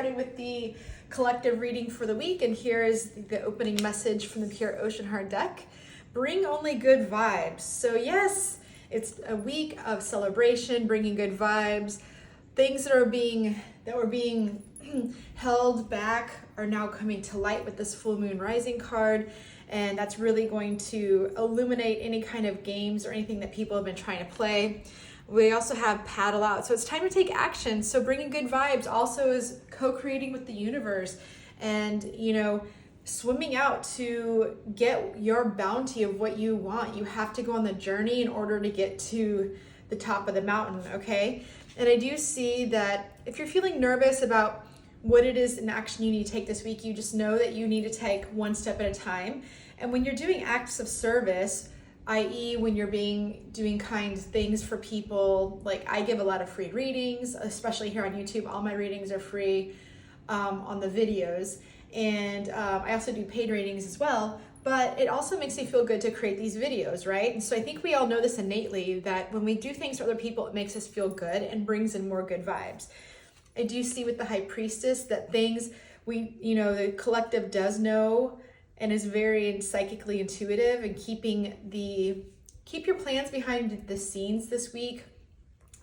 started with the collective reading for the week, and here is the opening message from the Pure Ocean Heart deck. Bring only good vibes. So yes, it's a week of celebration, bringing good vibes. Things that were being held back are now coming to light with this full moon rising card, and that's really going to illuminate any kind of games or anything that people have been trying to play. We also have paddle out, so it's time to take action. So bringing good vibes also is co-creating with the universe, and swimming out to get your bounty of what you want. You have to go on the journey in order to get to the top of the mountain, okay? And I do see that if you're feeling nervous about what it is in action you need to take this week, you just know that you need to take one step at a time. And when you're doing acts of service, i.e. when you're doing kind things for people, like I give a lot of free readings, especially here on YouTube. All my readings are free on the videos. And I also do paid readings as well, but it also makes me feel good to create these videos, right? And so I think we all know this innately, that when we do things for other people, it makes us feel good and brings in more good vibes. I do see with the High Priestess that things the collective does know and is very psychically intuitive, and keep your plans behind the scenes this week,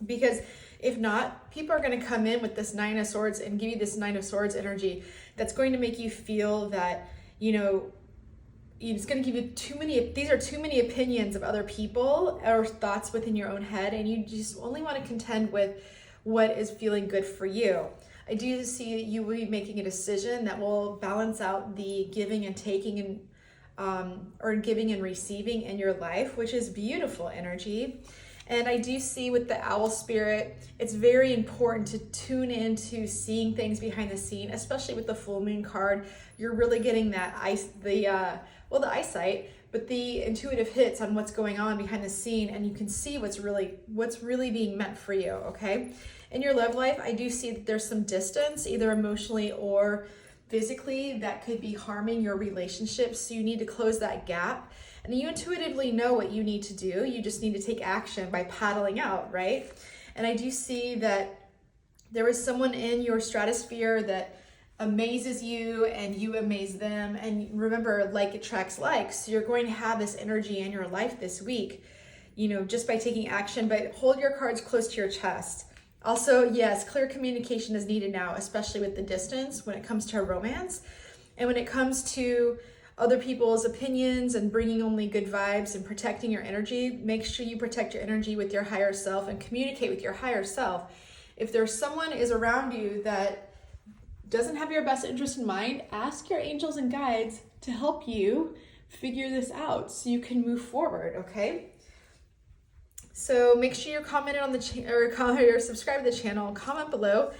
because if not, people are going to come in with this Nine of Swords and give you this Nine of Swords energy that's going to make you feel that it's going to give you these are too many opinions of other people or thoughts within your own head, and you just only want to contend with what is feeling good for you. I do see you will be making a decision that will balance out the giving and taking or giving and receiving in your life, which is beautiful energy. And I do see with the owl spirit, it's very important to tune into seeing things behind the scene, especially with the full moon card. You're really getting that the eyesight, but the intuitive hits on what's going on behind the scene, and you can see what's really being meant for you, okay? In your love life, I do see that there's some distance, either emotionally or physically, that could be harming your relationships. So you need to close that gap. And you intuitively know what you need to do. You just need to take action by paddling out, right? And I do see that there is someone in your stratosphere that amazes you and you amaze them. And remember, like attracts like. So you're going to have this energy in your life this week, just by taking action. But hold your cards close to your chest. Also, yes, clear communication is needed now, especially with the distance when it comes to romance. And when it comes to other people's opinions and bringing only good vibes and protecting your energy, make sure you protect your energy with your higher self and communicate with your higher self. If there's someone is around you that doesn't have your best interest in mind, ask your angels and guides to help you figure this out so you can move forward, okay? So make sure you're commented on the channel or subscribe to the channel, comment below.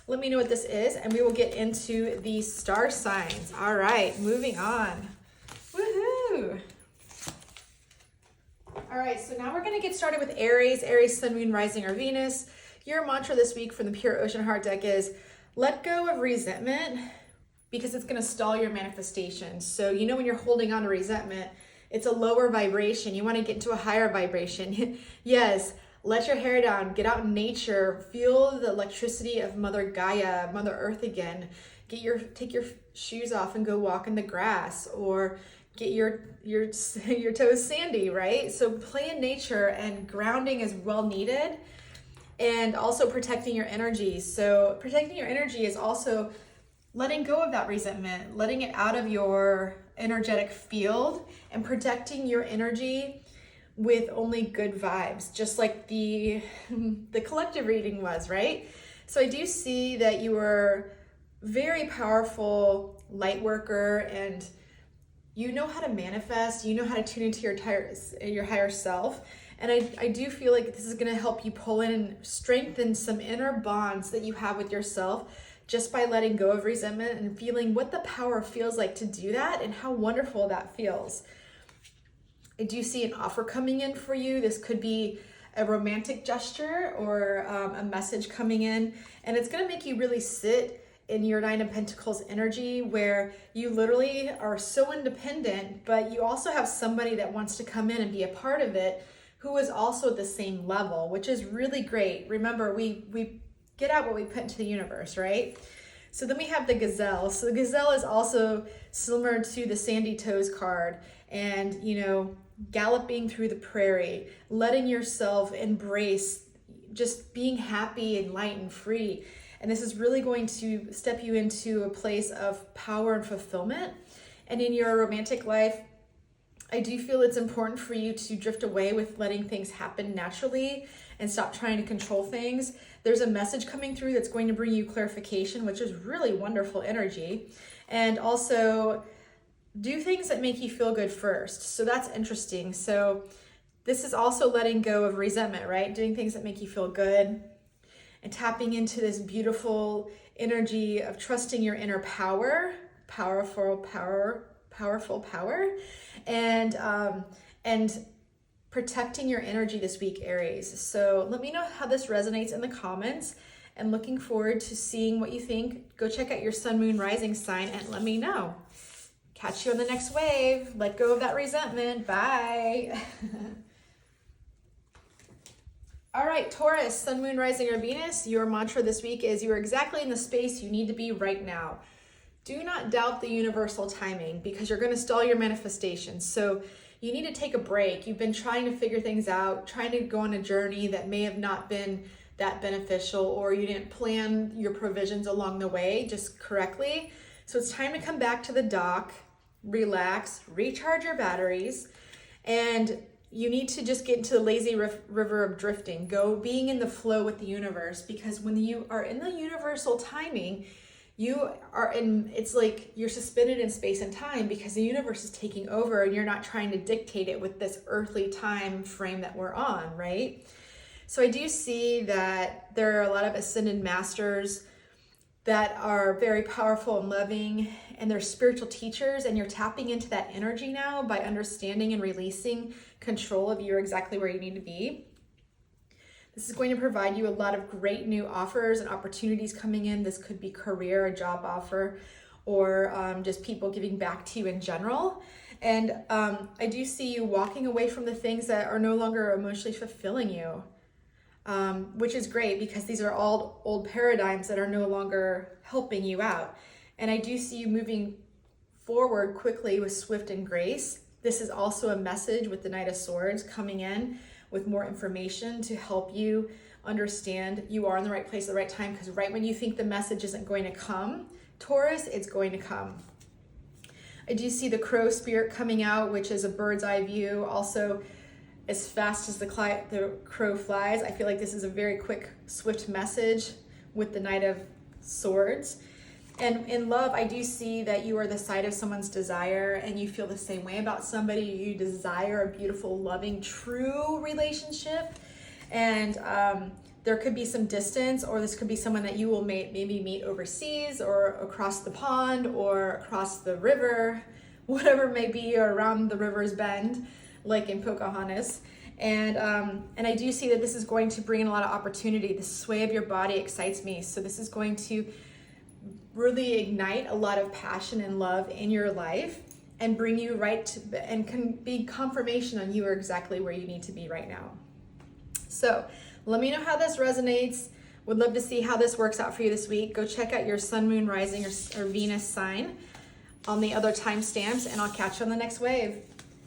Let me know what this is, and we will get into the star signs. All right, moving on. Woohoo! All right, so now we're going to get started with Aries, Sun, Moon, Rising, or Venus. Your mantra this week from the Pure Ocean Heart deck is, let go of resentment, because it's going to stall your manifestation. So when you're holding on to resentment, it's a lower vibration. You want to get into a higher vibration. Yes. Let your hair down, get out in nature, feel the electricity of Mother Gaia, Mother Earth again. Take your shoes off and go walk in the grass, or get your toes sandy, right? So play in nature, and grounding is well needed, and also protecting your energy. So protecting your energy is also letting go of that resentment, letting it out of your energetic field, and protecting your energy with only good vibes, just like the collective reading was, right? So I do see that you are very powerful light worker, and you know how to manifest, you know how to tune into your higher self. And I do feel like this is going to help you pull in and strengthen some inner bonds that you have with yourself, just by letting go of resentment and feeling what the power feels like to do that and how wonderful that feels. I do see an offer coming in for you. This could be a romantic gesture or a message coming in, and it's going to make you really sit in your Nine of Pentacles energy, where you literally are so independent, but you also have somebody that wants to come in and be a part of it who is also at the same level, which is really great. Remember, we get out what we put into the universe, right? So then we have the Gazelle. So the Gazelle is also similar to the Sandy Toes card, and galloping through the prairie, letting yourself embrace just being happy and light and free. And this is really going to step you into a place of power and fulfillment. And in your romantic life, I do feel it's important for you to drift away with letting things happen naturally and stop trying to control things. There's a message coming through that's going to bring you clarification, which is really wonderful energy. And also do things that make you feel good first. So that's interesting. So this is also letting go of resentment, right? Doing things that make you feel good and tapping into this beautiful energy of trusting your inner power, powerful power, and protecting your energy this week, Aries. So let me know how this resonates in the comments, and looking forward to seeing what you think. Go check out your sun, moon, rising sign and let me know. Catch you on the next wave. Let go of that resentment. Bye. All right, Taurus, sun, moon, rising, or Venus, your mantra this week is you are exactly in the space you need to be right now. Do not doubt the universal timing, because you're going to stall your manifestation. So you need to take a break. You've been trying to figure things out, trying to go on a journey that may have not been that beneficial, or you didn't plan your provisions along the way just correctly. So it's time to come back to the dock, relax, recharge your batteries, and you need to just get into the lazy river of drifting. Go being in the flow with the universe, because when you are in the universal timing, it's like you're suspended in space and time, because the universe is taking over and you're not trying to dictate it with this earthly time frame that we're on, right? So I do see that there are a lot of ascended masters that are very powerful and loving, and they're spiritual teachers, and you're tapping into that energy now by understanding and releasing control of you're exactly where you need to be. This is going to provide you a lot of great new offers and opportunities coming in. This could be career, a job offer, or just people giving back to you in general. And I do see you walking away from the things that are no longer emotionally fulfilling you, which is great, because these are all old paradigms that are no longer helping you out. And I do see you moving forward quickly with swift and grace. This is also a message with the Knight of Swords coming in with more information to help you understand you are in the right place at the right time, because right when you think the message isn't going to come, Taurus, it's going to come. I do see the crow spirit coming out, which is a bird's eye view. Also, as fast as the crow flies, I feel like this is a very quick, swift message with the Knight of Swords. And in love, I do see that you are the side of someone's desire, and you feel the same way about somebody. You desire a beautiful, loving, true relationship. And there could be some distance, or this could be someone that you will maybe meet overseas or across the pond or across the river, whatever it may be, or around the river's bend, like in Pocahontas. And I do see that this is going to bring in a lot of opportunity. The sway of your body excites me. So this is going to really ignite a lot of passion and love in your life and bring you right to, and can be confirmation on you are exactly where you need to be right now. So let me know how this resonates. Would love to see how this works out for you this week. Go check out your sun, moon, rising, or Venus sign on the other timestamps, and I'll catch you on the next wave.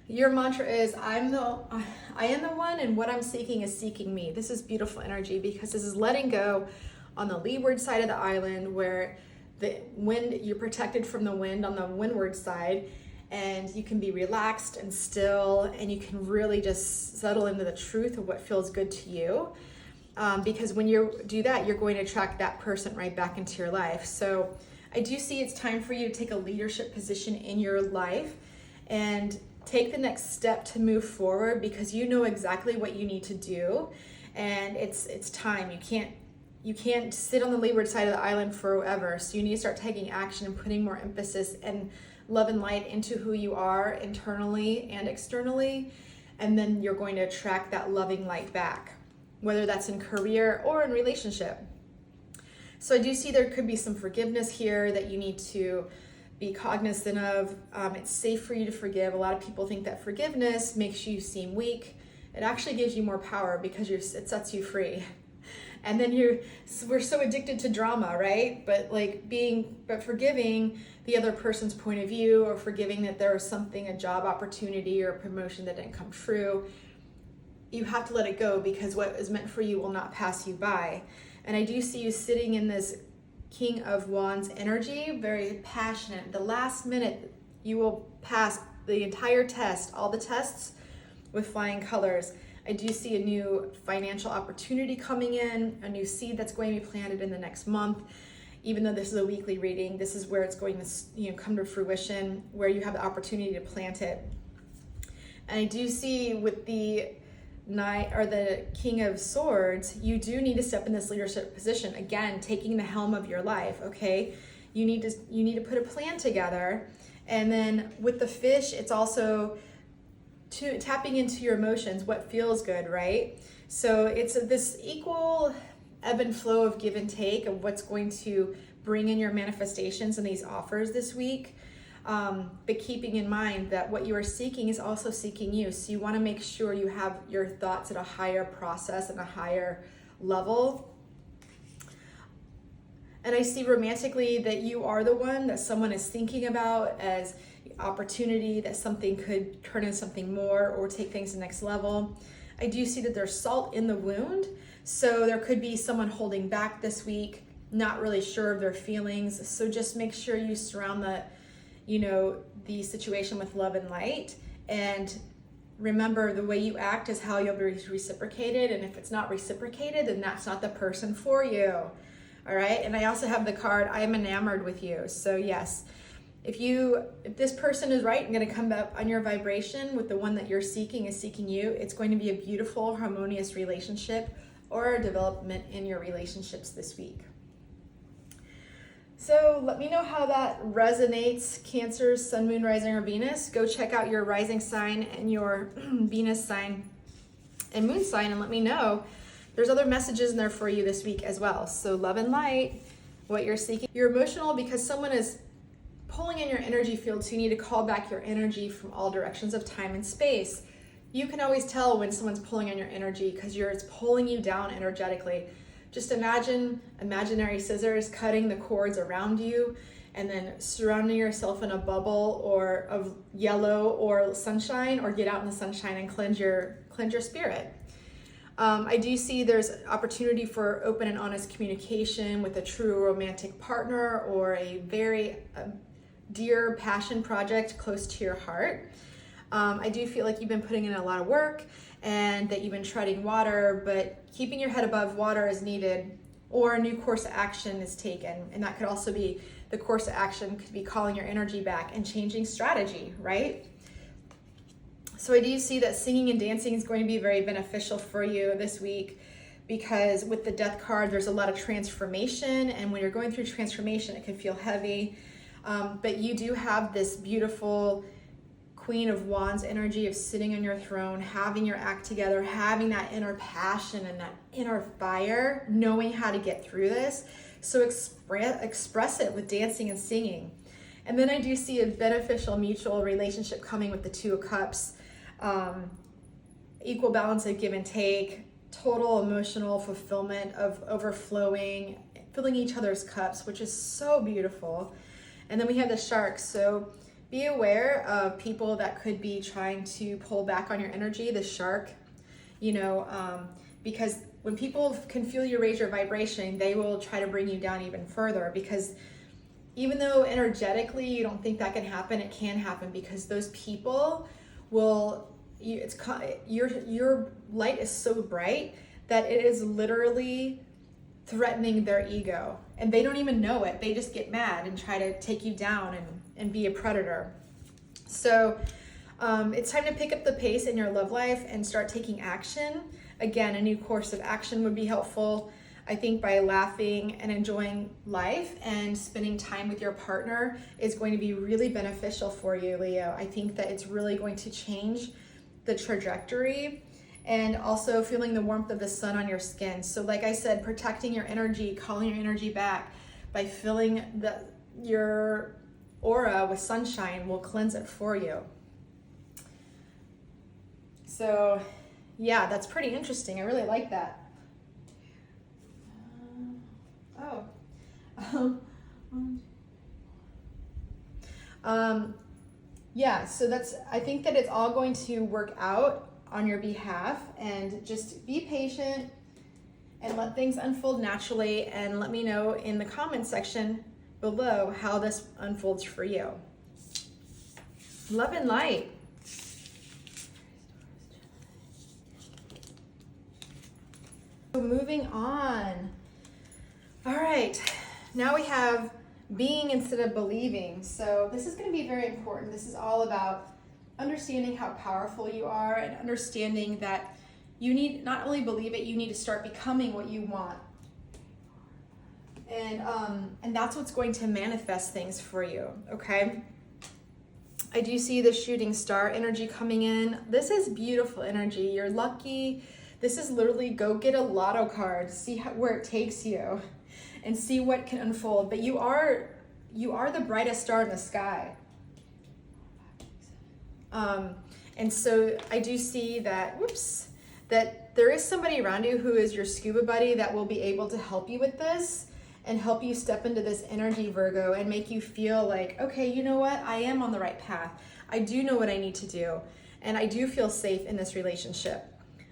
Your mantra is, I am the one, and what I'm seeking is seeking me. This is beautiful energy, because this is letting go on the leeward side of the island, where the wind, you're protected from the wind on the windward side, and you can be relaxed and still, and you can really just settle into the truth of what feels good to you. Because when you do that, you're going to attract that person right back into your life. So I do see it's time for you to take a leadership position in your life and take the next step to move forward, because you know exactly what you need to do, and it's time. You can't sit on the leeward side of the island forever. So you need to start taking action and putting more emphasis and love and light into who you are internally and externally. And then you're going to attract that loving light back, whether that's in career or in relationship. So I do see there could be some forgiveness here that you need to be cognizant of. It's safe for you to forgive. A lot of people think that forgiveness makes you seem weak. It actually gives you more power, because it sets you free. And then we're so addicted to drama, right? But forgiving the other person's point of view, or forgiving that there was something, a job opportunity or a promotion that didn't come true. You have to let it go, because what is meant for you will not pass you by. And I do see you sitting in this King of Wands energy, very passionate. The last minute, you will pass the entire test, all the tests, with flying colors. I do see a new financial opportunity coming in, a new seed that's going to be planted in the next month. Even though this is a weekly reading, this is where it's going to come to fruition, where you have the opportunity to plant it. And I do see with the Knight, or the King of Swords, you do need to step in this leadership position. Again, taking the helm of your life, okay? You need to put a plan together. And then with the fish, it's also tapping into your emotions, what feels good, right? So it's this equal ebb and flow of give and take of what's going to bring in your manifestations and these offers this week. But keeping in mind that what you are seeking is also seeking you. So you want to make sure you have your thoughts at a higher process and a higher level. And I see romantically that you are the one that someone is thinking about as opportunity, that something could turn into something more or take things to the next level. I do see that there's salt in the wound. So there could be someone holding back this week, not really sure of their feelings. So just make sure you surround the situation with love and light. And remember, the way you act is how you'll be reciprocated. And if it's not reciprocated, then that's not the person for you. All right. And I also have the card, I am enamored with you. So yes, if this person is right and going to come up on your vibration with the one that you're seeking is seeking you, it's going to be a beautiful, harmonious relationship or a development in your relationships this week. So let me know how that resonates, Cancer, Sun, Moon, Rising, or Venus. Go check out your rising sign and your Venus sign and moon sign and let me know. There's other messages in there for you this week as well. So love and light, what you're seeking. You're emotional because someone is pulling in your energy field, so you need to call back your energy from all directions of time and space. You can always tell when someone's pulling on your energy because it's pulling you down energetically. Just imagine imaginary scissors cutting the cords around you and then surrounding yourself in a bubble or of yellow or sunshine, or get out in the sunshine and cleanse your spirit. I do see there's opportunity for open and honest communication with a true romantic partner or a very dear passion project close to your heart. I do feel like you've been putting in a lot of work and that you've been treading water, but keeping your head above water is needed, or a new course of action is taken. And that could also be, the course of action could be calling your energy back and changing strategy, right? So I do see that singing and dancing is going to be very beneficial for you this week, because with the Death card, there's a lot of transformation. And when you're going through transformation, it can feel heavy. But you do have this beautiful Queen of Wands energy of sitting on your throne, having your act together, having that inner passion and that inner fire, knowing how to get through this. So express it with dancing and singing. And then I do see a beneficial mutual relationship coming with the Two of Cups. Equal balance of give and take, total emotional fulfillment of overflowing, filling each other's cups, which is so beautiful. And then we have the Shark. So be aware of people that could be trying to pull back on your energy, the Shark, because when people can feel you raise your vibration, they will try to bring you down even further, because even though energetically you don't think that can happen, it can happen, because those people your light is so bright that it is literally threatening their ego, and they don't even know it. They just get mad and try to take you down and be a predator. So it's time to pick up the pace in your love life and start taking action. Again, a new course of action would be helpful. I think by laughing and enjoying life and spending time with your partner is going to be really beneficial for you, Leo. I think that it's really going to change the trajectory, and also feeling the warmth of the sun on your skin. So like I said, protecting your energy, calling your energy back by filling your aura with sunshine will cleanse it for you. So yeah, that's pretty interesting. I really like that. Yeah, so I think that it's all going to work out on your behalf, and just be patient and let things unfold naturally, and let me know in the comment section below how this unfolds for you. Love and light. So moving on. All right, now we have being instead of believing. So this is going to be very important. This is all about understanding how powerful you are, and understanding that you need not only believe it, you need to start becoming what you want. And that's what's going to manifest things for you, okay? I do see the shooting star energy coming in. This is beautiful energy. You're lucky. This is literally go get a lotto card, see where it takes you, and see what can unfold. But you are the brightest star in the sky. And so I do see that, that there is somebody around you who is your scuba buddy that will be able to help you with this and help you step into this energy, Virgo, and make you feel like, okay, you know what? I am on the right path. I do know what I need to do. And I do feel safe in this relationship.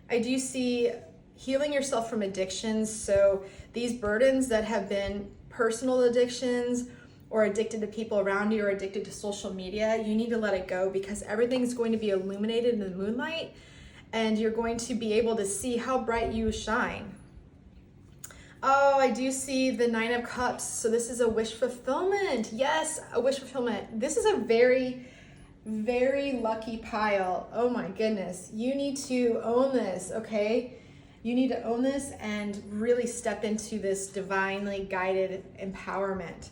I do see healing yourself from addictions. So these burdens that have been personal addictions, or addicted to people around you, or addicted to social media, you need to let it go, because everything's going to be illuminated in the moonlight, and you're going to be able to see how bright you shine. Oh, I do see the 9 of Cups. So this is a wish fulfillment. Yes, a wish fulfillment. This is a very, very lucky pile. Oh my goodness. You need to own this, okay? You need to own this and really step into this divinely guided empowerment.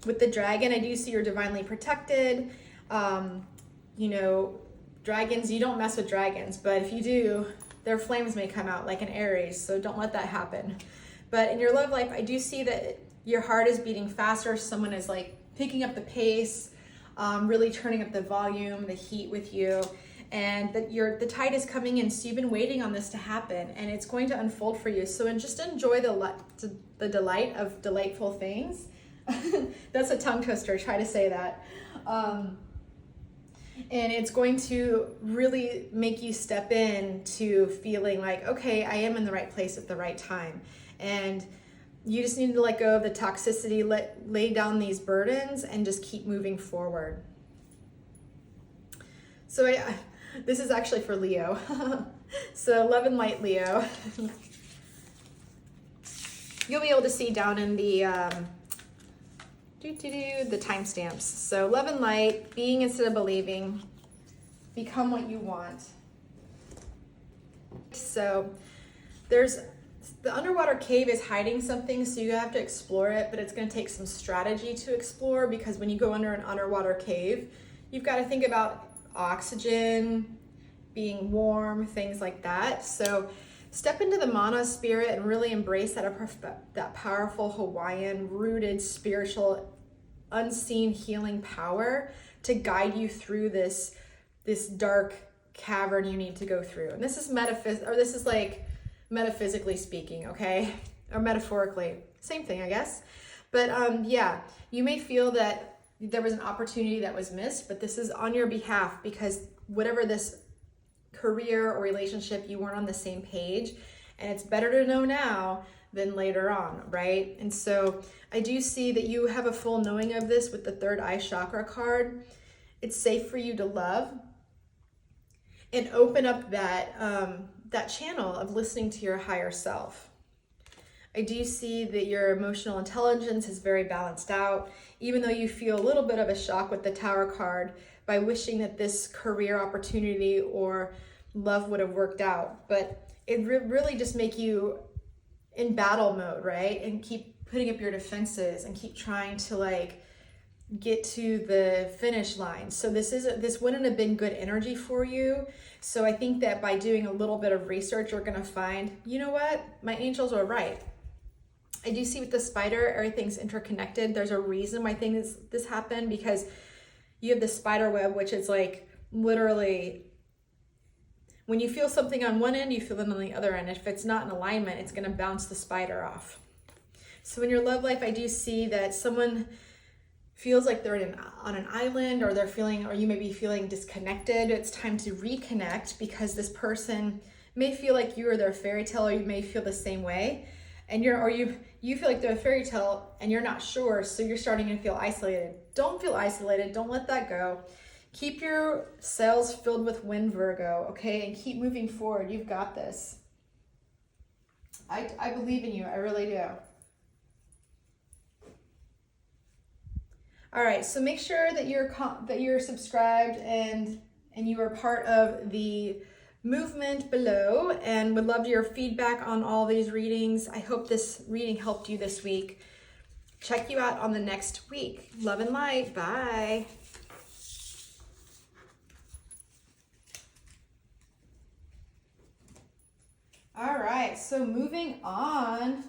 With the dragon, I do see you're divinely protected. You know, dragons, you don't mess with dragons, but if you do, their flames may come out like an Aries, so don't let that happen. But in your love life, I do see that your heart is beating faster. Someone is like picking up the pace, really turning up the volume, the heat with you, and that the tide is coming in. So you've been waiting on this to happen, and it's going to unfold for you. So just enjoy the delight of delightful things. That's a tongue twister. Try to say that. And it's going to really make you step in to feeling like, okay, I am in the right place at the right time. And you just need to let go of the toxicity, lay down these burdens, and just keep moving forward. So this is actually for Leo. So love and light, Leo. You'll be able to see down in the the timestamps. So love and light, being instead of believing, become what you want. So the underwater cave is hiding something, so you have to explore it, but it's going to take some strategy to explore, because when you go under an underwater cave, you've got to think about oxygen, being warm, things like that. So step into the mana spirit and really embrace that powerful Hawaiian rooted spiritual unseen healing power to guide you through this dark cavern you need to go through. And this is like metaphysically speaking, okay? Or metaphorically, same thing, I guess. But yeah, you may feel that there was an opportunity that was missed, but this is on your behalf, because whatever this career or relationship, you weren't on the same page, and it's better to know now than later on, right? And so I do see that you have a full knowing of this with the third eye chakra card. It's safe for you to love and open up that channel of listening to your higher self. I do see that your emotional intelligence is very balanced out, even though you feel a little bit of a shock with the Tower card by wishing that this career opportunity or love would have worked out. But it really just make you in battle mode, right? And keep putting up your defenses and keep trying to like get to the finish line. So this wouldn't have been good energy for you. So I think that by doing a little bit of research, you're gonna find, you know what, my angels are right. I do see with the spider, everything's interconnected. There's a reason why this happened, because you have the spider web, which is like literally, when you feel something on one end, you feel it on the other end. If it's not in alignment, it's gonna bounce the spider off. So in your love life, I do see that someone feels like they're on an island, or they're feeling, or you may be feeling disconnected. It's time to reconnect, because this person may feel like you are their fairy tale, or you may feel the same way. And you feel like they're a fairy tale and you're not sure, so you're starting to feel isolated. Don't feel isolated. Don't let that go. Keep your sails filled with wind, Virgo, okay? And keep moving forward. You've got this. I believe in you. I really do. All right, so make sure that you're subscribed and you are part of the movement below, and would love your feedback on all these readings. I hope this reading helped you this week. Check you out on the next week. Love and light. Bye. All right, so moving on.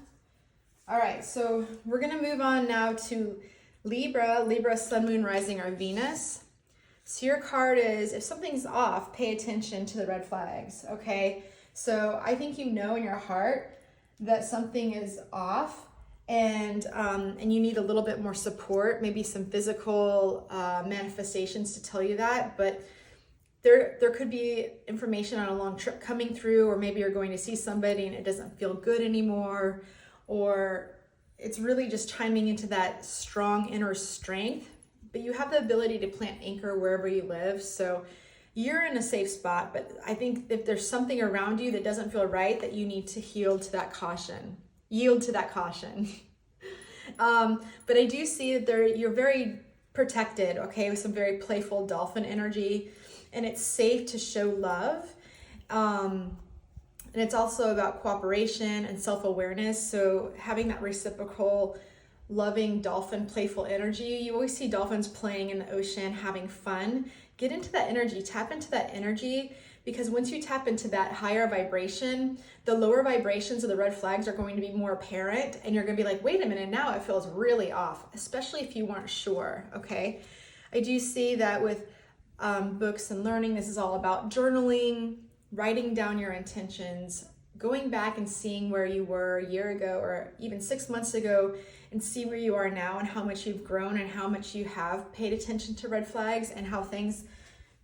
All right, so we're gonna move on now to Libra, Sun, Moon, Rising, or Venus. So your card is, if something's off, pay attention to the red flags, okay? So I think you know in your heart that something is off, and you need a little bit more support, maybe some physical manifestations to tell you that, but there could be information on a long trip coming through, or maybe you're going to see somebody and it doesn't feel good anymore, or it's really just chiming into that strong inner strength. But you have the ability to plant anchor wherever you live, so you're in a safe spot. But I think if there's something around you that doesn't feel right, that you need to yield to that caution. But I do see that you're very protected, okay, with some very playful dolphin energy, and it's safe to show love. And it's also about cooperation and self-awareness. So having that reciprocal, loving dolphin, playful energy. You always see dolphins playing in the ocean, having fun. Get into that energy, tap into that energy, because once you tap into that higher vibration, the lower vibrations of the red flags are going to be more apparent, and you're going to be like, wait a minute, now it feels really off, especially if you weren't sure, okay? I do see that with books and learning, this is all about journaling, writing down your intentions, going back and seeing where you were a year ago or even 6 months ago, and see where you are now and how much you've grown and how much you have paid attention to red flags and how things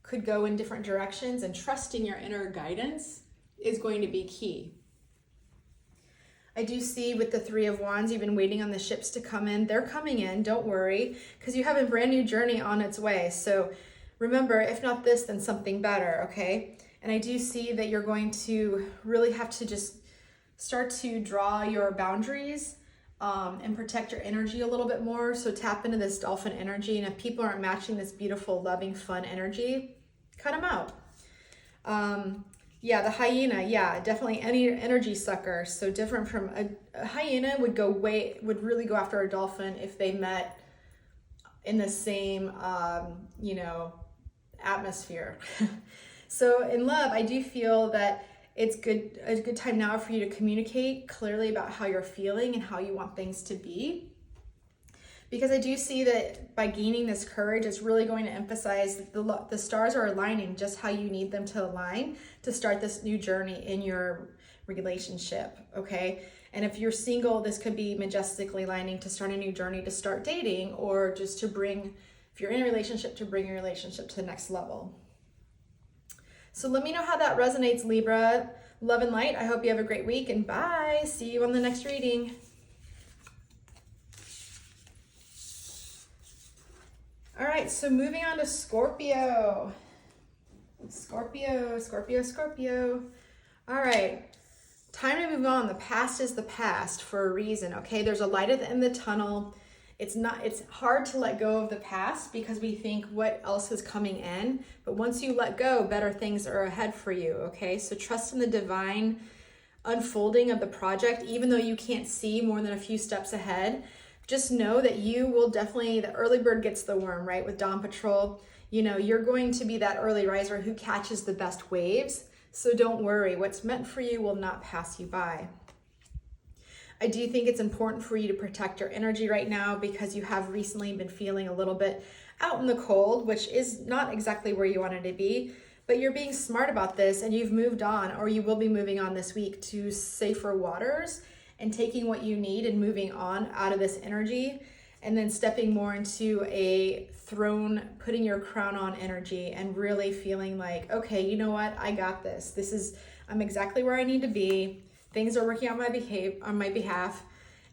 could go in different directions. And trusting your inner guidance is going to be key. I do see with the Three of Wands, you've been waiting on the ships to come in. They're coming in, don't worry, because you have a brand new journey on its way. So remember, if not this, then something better, okay? And I do see that you're going to really have to just start to draw your boundaries and protect your energy a little bit more. So tap into this dolphin energy, and if people aren't matching this beautiful, loving, fun energy, cut them out. Yeah, the hyena, yeah, definitely any energy sucker. So different from a hyena would really go after a dolphin if they met in the same, atmosphere. So in love, I do feel that it's a good time now for you to communicate clearly about how you're feeling and how you want things to be. Because I do see that by gaining this courage, it's really going to emphasize that the stars are aligning just how you need them to align to start this new journey in your relationship, okay? And if you're single, this could be majestically aligning to start a new journey, to start dating, or just to if you're in a relationship, to bring your relationship to the next level. So let me know how that resonates, Libra. Love and light. I hope you have a great week, and bye. See you on the next reading. All right, so moving on to Scorpio. Scorpio. All right, time to move on. The past is the past for a reason, okay? There's a light at the end of the tunnel. It's hard to let go of the past because we think what else is coming in, but once you let go, better things are ahead for you, okay? So trust in the divine unfolding of the project, even though you can't see more than a few steps ahead. Just know that you will definitely, the early bird gets the worm, right? With Dawn Patrol, you're going to be that early riser who catches the best waves. So don't worry, what's meant for you will not pass you by. I do think it's important for you to protect your energy right now because you have recently been feeling a little bit out in the cold, which is not exactly where you wanted to be, but you're being smart about this and you've moved on, or you will be moving on this week to safer waters. and taking what you need and moving on out of this energy, and then stepping more into a throne, putting your crown on energy and really feeling like, okay, you know what? I got this. I'm exactly where I need to be. Things are working on my behalf.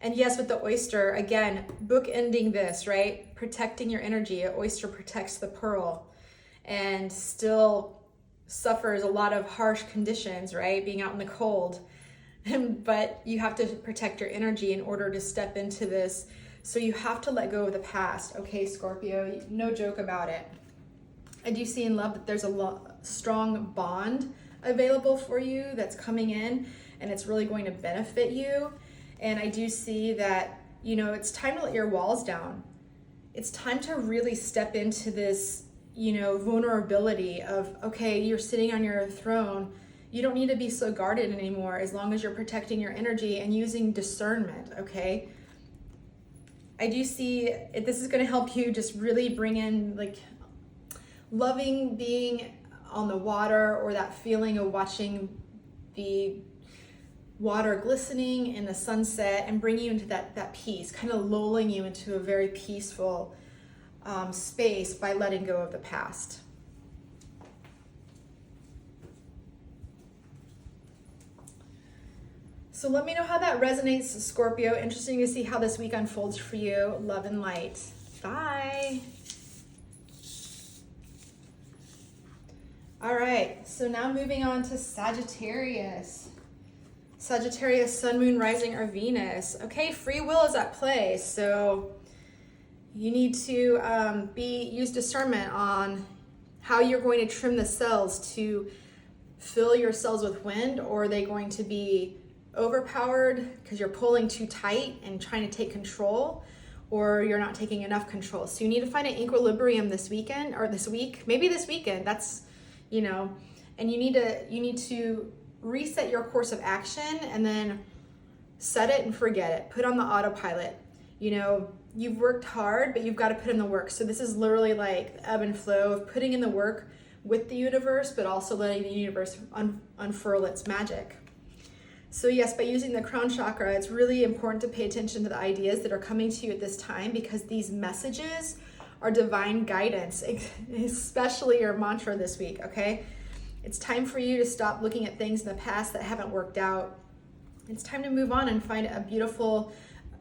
And yes, with the oyster, again, bookending this, right? Protecting your energy. An oyster protects the pearl and still suffers a lot of harsh conditions, right? Being out in the cold. But you have to protect your energy in order to step into this. So you have to let go of the past. Okay, Scorpio, no joke about it. I do see in love that there's a strong bond available for you that's coming in, and it's really going to benefit you. And I do see that, it's time to let your walls down. It's time to really step into this, vulnerability of, okay, you're sitting on your throne. You don't need to be so guarded anymore as long as you're protecting your energy and using discernment, okay? I do see this is going to help you just really bring in like loving being on the water, or that feeling of watching the water glistening in the sunset and bringing you into that peace, kind of lulling you into a very peaceful space by letting go of the past. So let me know how that resonates, Scorpio. Interesting to see how this week unfolds for you. Love and light. Bye. All right, so now moving on to Sagittarius. Sagittarius, Sun, Moon, Rising, or Venus. Okay, free will is at play. So you need to use discernment on how you're going to trim the cells to fill your cells with wind, or are they going to be overpowered because you're pulling too tight and trying to take control, or you're not taking enough control. So you need to find an equilibrium this weekend, or this week, maybe this weekend. That's, and you need to reset your course of action and then set it and forget it. Put on the autopilot. You've worked hard, but you've got to put in the work. So this is literally like the ebb and flow of putting in the work with the universe, but also letting the universe unfurl its magic. So yes, by using the crown chakra, it's really important to pay attention to the ideas that are coming to you at this time, because these messages are divine guidance, especially your mantra this week, okay? It's time for you to stop looking at things in the past that haven't worked out. It's time to move on and find a beautiful,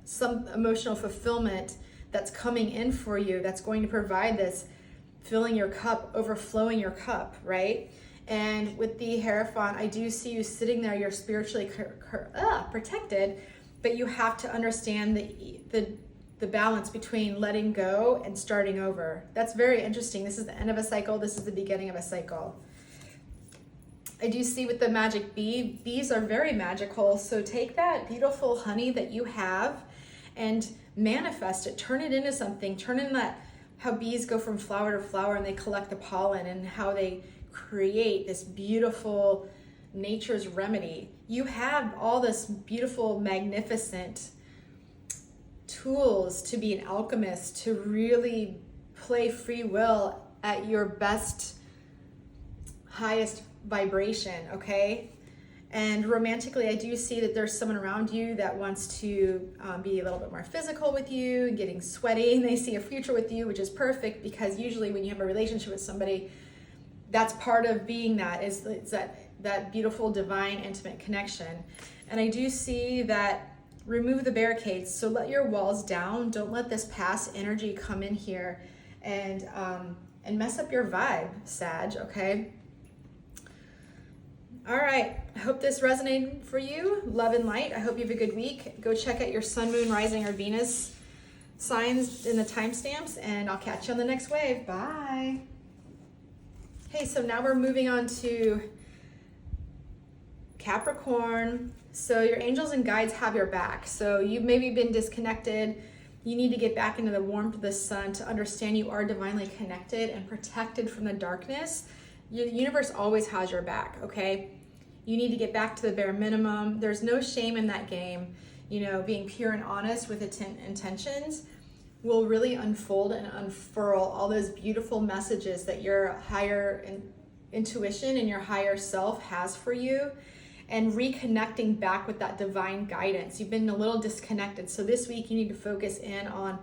some emotional fulfillment that's coming in for you, that's going to provide this filling your cup, overflowing your cup, right? And with the Hierophant, I do see you sitting there. You're spiritually protected, but you have to understand the balance between letting go and starting over. That's very interesting. This is the end of a cycle. This is the beginning of a cycle. I do see with the magic bee, bees are very magical. So take that beautiful honey that you have and manifest it. Turn it into something. Turn in how bees go from flower to flower and they collect the pollen, and how they create this beautiful nature's remedy. You have all this beautiful, magnificent tools to be an alchemist, to really play free will at your best, highest vibration, okay? And romantically, I do see that there's someone around you that wants to be a little bit more physical with you, getting sweaty, and they see a future with you, which is perfect, because usually when you have a relationship with somebody, that's part of being that, is that beautiful, divine, intimate connection. And I do see that remove the barricades. So let your walls down. Don't let this past energy come in here and mess up your vibe, Sag, okay? All right, I hope this resonated for you. Love and light. I hope you have a good week. Go check out your Sun, Moon, Rising, or Venus signs in the timestamps, and I'll catch you on the next wave. Bye. Okay, so now we're moving on to Capricorn. So your angels and guides have your back. So you've maybe been disconnected. You need to get back into the warmth of the sun to understand you are divinely connected and protected from the darkness. The universe always has your back, okay? You need to get back to the bare minimum. There's no shame in that game. Being pure and honest with intentions will really unfold and unfurl all those beautiful messages that your higher intuition and your higher self has for you. and reconnecting back with that divine guidance. You've been a little disconnected. So this week you need to focus in on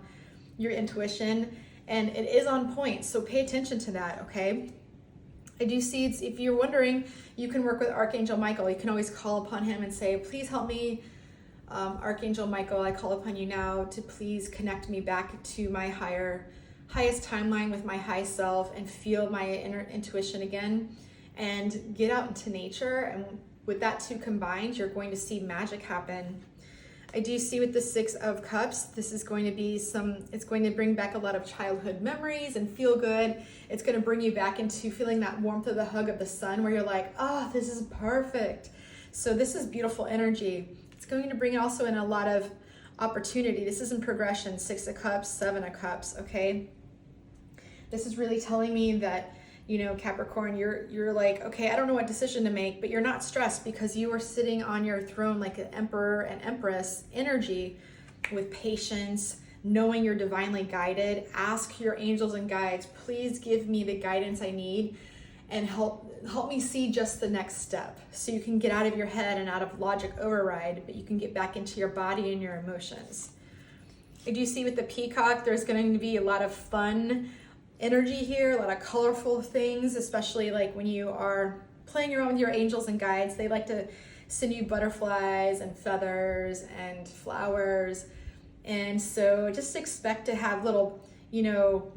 your intuition, and it is on point. So pay attention to that, okay? I do see, if you're wondering, you can work with Archangel Michael. You can always call upon him and say, please help me, Archangel Michael, I call upon you now to please connect me back to my highest timeline with my high self and feel my inner intuition again, and get out into nature. And with that two combined, you're going to see magic happen. I do see with the Six of Cups, this is going to be it's going to bring back a lot of childhood memories and feel good. It's going to bring you back into feeling that warmth of the hug of the sun where you're like, oh, this is perfect. So this is beautiful energy. It's going to bring also in a lot of opportunity. This is in progression, Six of Cups, Seven of Cups, okay? This is really telling me that, you know, Capricorn, you're like, okay, I don't know what decision to make, but you're not stressed because you are sitting on your throne like an emperor and empress energy with patience, knowing you're divinely guided. Ask your angels and guides, please give me the guidance I need and help me see just the next step so you can get out of your head and out of logic override, but you can get back into your body and your emotions. I do see with the Peacock, there's going to be a lot of fun energy here, a lot of colorful things, especially like when you are playing around with your angels and guides. They like to send you butterflies and feathers and flowers. And so just expect to have little, you know,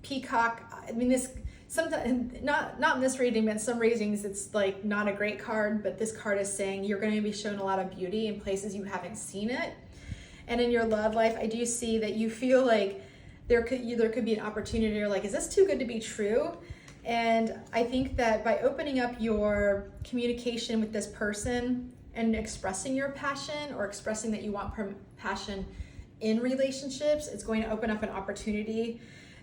peacock. I mean, this sometimes not in this reading, but in some readings it's like not a great card, but this card is saying you're going to be shown a lot of beauty in places you haven't seen it. And in your love life, I do see that you feel like there could be an opportunity. You're like, is this too good to be true? And I think that by opening up your communication with this person and expressing your passion or expressing that you want passion in relationships, it's going to open up an opportunity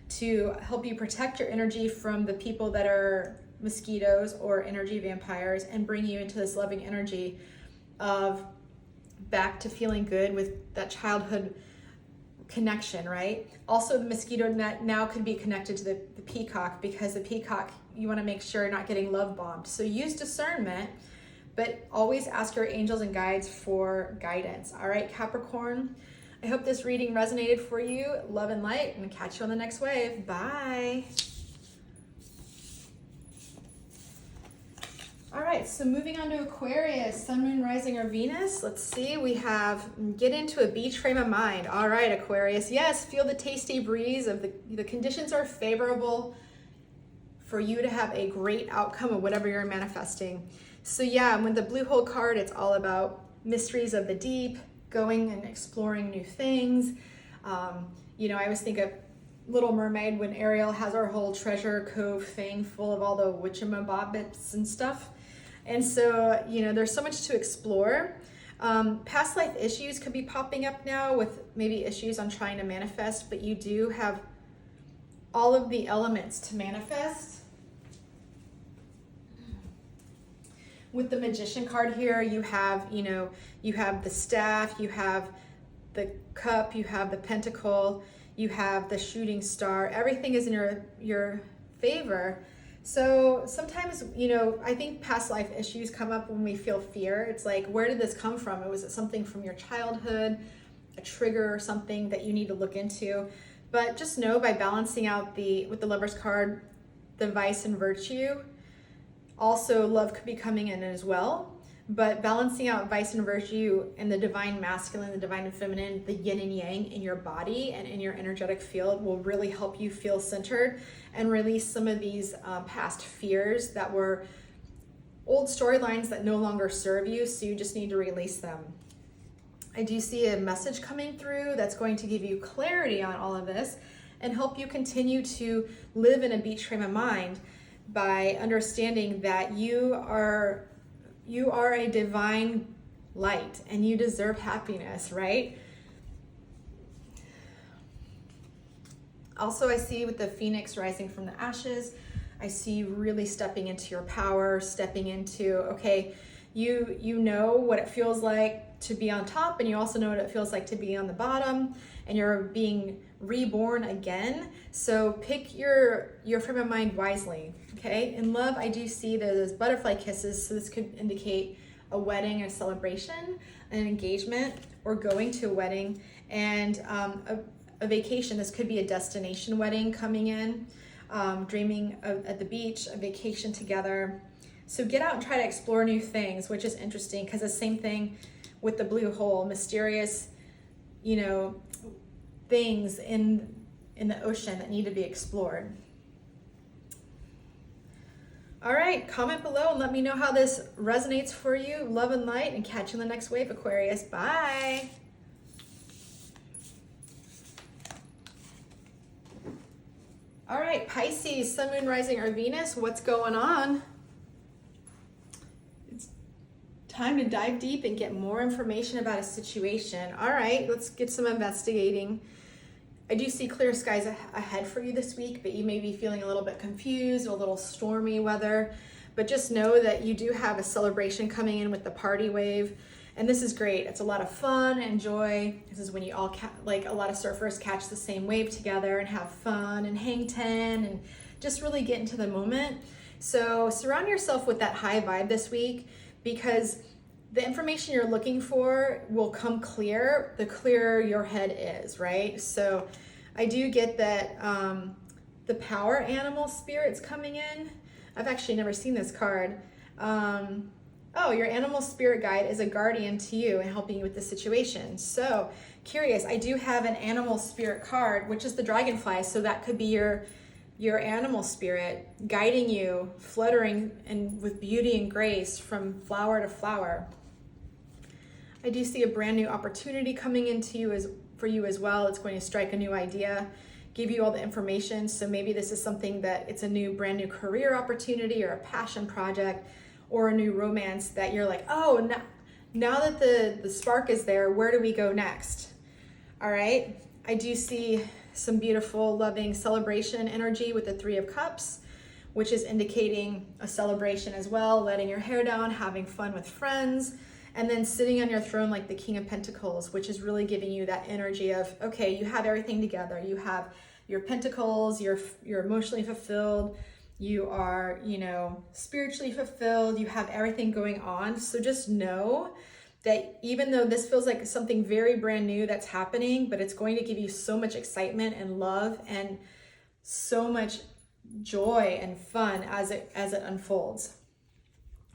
to help you protect your energy from the people that are mosquitoes or energy vampires and bring you into this loving energy of back to feeling good with that childhood connection, right? Also, the mosquito net now could be connected to the peacock, because the peacock, you want to make sure you're not getting love bombed. So use discernment, but always ask your angels and guides for guidance. All right, Capricorn, I hope this reading resonated for you. Love and light, and catch you on the next wave. Bye. All right, so moving on to Aquarius, Sun, Moon, Rising, or Venus. Let's see, we have get into a beach frame of mind. All right, Aquarius, yes, feel the tasty breeze of the conditions are favorable for you to have a great outcome of whatever you're manifesting. So yeah, with the Blue Hole card, it's all about mysteries of the deep, going and exploring new things. You know, I always think of Little Mermaid when Ariel has her whole treasure cove thing full of all the witchamabobbits and stuff. And so, you know, there's so much to explore. Past life issues could be popping up now with maybe issues on trying to manifest, but you do have all of the elements to manifest. With the Magician card here, you have, you know, you have the staff, you have the cup, you have the pentacle, you have the shooting star. Everything is in your favor. So sometimes, you know, I think past life issues come up when we feel fear. It's like, where did this come from? Was it something from your childhood, a trigger or something that you need to look into? But just know, by balancing out with the Lover's card, the vice and virtue, also love could be coming in as well. But balancing out vice and virtue and the divine masculine, the divine and feminine, the yin and yang in your body and in your energetic field will really help you feel centered and release some of these past fears that were old storylines that no longer serve you, so you just need to release them. I do see a message coming through that's going to give you clarity on all of this and help you continue to live in a beach frame of mind by understanding that you are a divine light and you deserve happiness, right? Also, I see with the Phoenix rising from the ashes, I see you really stepping into your power, stepping into, okay, you know what it feels like to be on top, and you also know what it feels like to be on the bottom, and you're being reborn again. So pick your frame of mind wisely, okay? In love, I do see those butterfly kisses, so this could indicate a wedding, a celebration, an engagement, or going to a wedding, and a vacation. This could be a destination wedding coming in, dreaming at the beach, a vacation together. So get out and try to explore new things, which is interesting because the same thing with the blue hole, mysterious, you know, things in the ocean that need to be explored. All right, comment below and let me know how this resonates for you. Love and light, and catch you in the next wave, Aquarius. Bye. All right, Pisces, Sun, Moon, Rising, or Venus, what's going on? It's time to dive deep and get more information about a situation. All right, let's get some investigating. I do see clear skies ahead for you this week, but you may be feeling a little bit confused, a little stormy weather. But just know that you do have a celebration coming in with the party wave. And this is great. It's a lot of fun and joy. This is when you all, like a lot of surfers, catch the same wave together and have fun and hang 10 and just really get into the moment. So surround yourself with that high vibe this week, because the information you're looking for will come clear the clearer your head is, right? So I do get that the power animal spirit's coming in. I've actually never seen this card. Oh, your animal spirit guide is a guardian to you and helping you with the situation. So curious, I do have an animal spirit card, which is the dragonfly. So that could be your animal spirit guiding you, fluttering and with beauty and grace from flower to flower. I do see a brand new opportunity coming into you for you as well. It's going to strike a new idea, give you all the information. So maybe this is something that it's a brand new career opportunity or a passion project or a new romance that you're like, oh, now that the spark is there, where do we go next? All right. I do see some beautiful, loving celebration energy with the Three of Cups, which is indicating a celebration as well, letting your hair down, having fun with friends, and then sitting on your throne like the King of Pentacles, which is really giving you that energy of, okay, you have everything together. You have your pentacles, you're emotionally fulfilled, you are, spiritually fulfilled, you have everything going on. So just know that even though this feels like something very brand new that's happening, but it's going to give you so much excitement and love and so much joy and fun as it unfolds.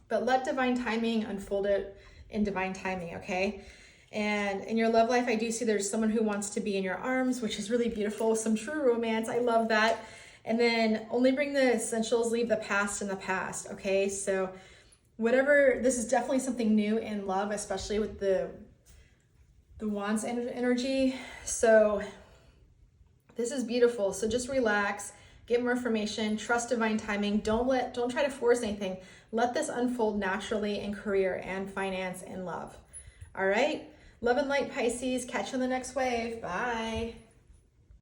But let divine timing unfold it in divine timing, okay? And in your love life, I do see there's someone who wants to be in your arms, which is really beautiful. Some true romance. I love that. And then only bring the essentials, leave the past in the past, okay? So this is definitely something new in love, especially with the Wands energy. So this is beautiful. So just relax, get more information, trust divine timing. Don't try to force anything. Let this unfold naturally in career and finance and love. All right. Love and light, Pisces. Catch you on the next wave. Bye.